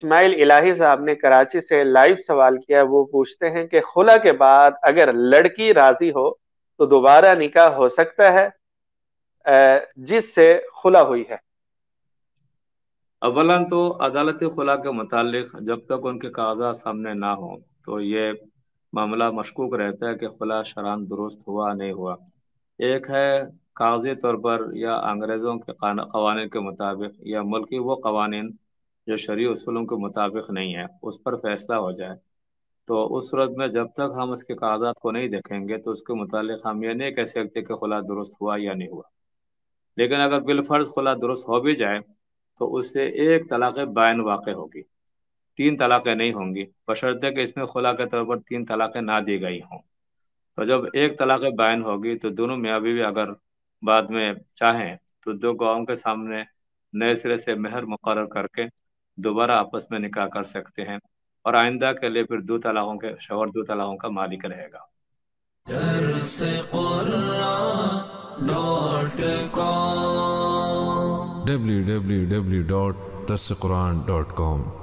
اسماعیل الہی صاحب نے کراچی سے لائیو سوال کیا. وہ پوچھتے ہیں کہ خلا کے بعد اگر لڑکی راضی ہو تو دوبارہ نکاح ہو سکتا ہے جس سے خلا ہوئی ہے؟ اولا تو عدالت خلا کے متعلق جب تک ان کے کاغذات سامنے نہ ہوں تو یہ معاملہ مشکوک رہتا ہے کہ خلا شرعاً درست ہوا نہیں ہوا. ایک ہے کاغذی طور پر یا انگریزوں کے قوانین کے مطابق یا ملکی وہ قوانین جو شرعی اصولوں کے مطابق نہیں ہے اس پر فیصلہ ہو جائے. تو اس صورت میں جب تک ہم اس کے کاغذات کو نہیں دیکھیں گے تو اس کے متعلق ہم یہ نہیں کہہ سکتے کہ خلا درست ہوا یا نہیں ہوا. لیکن اگر بالفرض خلا درست ہو بھی جائے تو اس سے ایک طلاق بائن واقع ہوگی، تین طلاقیں نہیں ہوں گی، بشرطے کہ اس میں خلا کے طور پر تین طلاقیں نہ دی گئی ہوں. تو جب ایک طلاق بائن ہوگی تو دونوں میاں بیوی اگر بعد میں چاہیں تو دو گواہوں کے سامنے نئے سرے سے مہر مقرر کر کے دوبارہ آپس میں نکاح کر سکتے ہیں، اور آئندہ کے لیے پھر دو طلاقوں کے شوہر دو طلاقوں کا مالک رہے گا. www.darsequran.com